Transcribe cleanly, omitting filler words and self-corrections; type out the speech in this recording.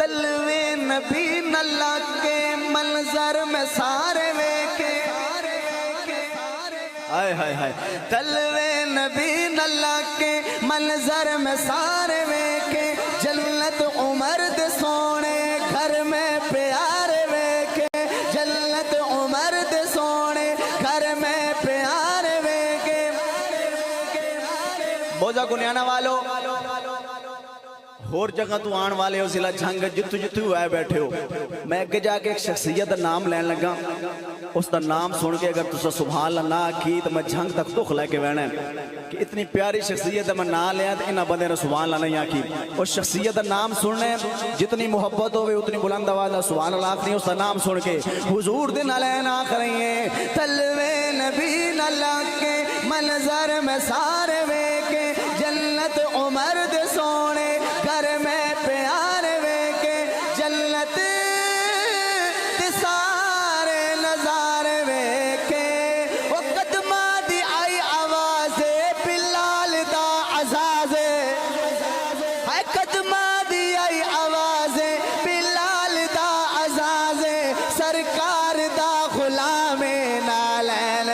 تلوے نبی نلا کے منظر میں سارے ویکھے ہائے ہائے ہائے تلوے نبی نلا کے منظر میں سارے ویکھے جنت عمر دے سونے گھر میں پیارے ویکھے جنت عمر دے سونے گھر میں پیارے ویکھے بوجھا کنیانا والو اور جگہ تو آن والے ہو ضلع جھنگ جتو جتو ہوئے بیٹھے ہو میں اگے جا کے ایک شخصیت نام لین لگا اس دا نام سن کے اگر تسا سبحان اللہ نہ کی تو میں جھنگ تک دکھ لے کے وینے کہ اتنی پیاری شخصیت میں نہ لیا تو انہا بندے نے سبحان اللہ نہیں آکی اس شخصیت دا نام سننے جتنی محبت ہوئے اتنی بلند آواز سبحان اللہ آخری اس دا نام سن کے حضور دن علین آخرین تلوے نبی نلا کے منظر میں سارے ویکے جنت عمر دے سونے گھر میں پیارے ویکے جنت دے سارے نظارے ویکے وہ قدمہ دی آئی آوازے بلال دا عزازے ہائے قدمہ دی آئی آوازے بلال دا عزازے سرکار دا غلام نالین